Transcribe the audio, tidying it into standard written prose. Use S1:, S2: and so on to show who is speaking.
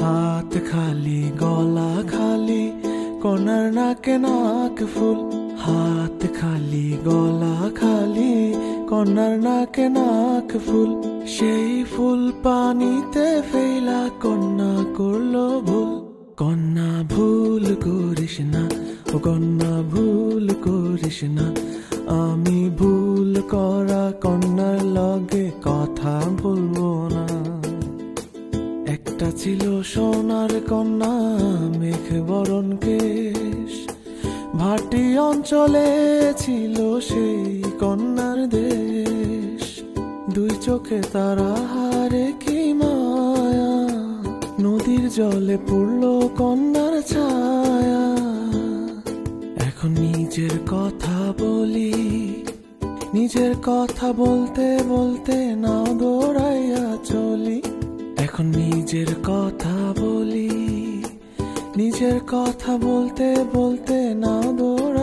S1: হাত খালি গলা খালি কন্যার নাকে নাক ফুল। হাত খালি গলা খালি কন্যার নাকে নাক ফুল। সেই ফুল পানিতে ফেলা কন্যা করলো ভুল। কন্যা ভুল করিস না, ও কন্যা ভুল করিস না। আমি ভুল করা কন্যার লগে কথা বলবো না। একটা ছিল সোনার কন্যা মেঘ বরণ কেশ, ভাটি অঞ্চলে ছিল সেই কন্যার দেশ। দুই চোখে তারা হারে কি মায়া, নদীর জলে পড়লো কন্যার ছায়া। এখন নিজের কথা বলি, নিজের কথা বলতে বলতে নাও দৌড়াইয়া চলি। এখন নিজের কথা বলি, নিজের কথা বলতে বলতে নাও দৌড়াইয়া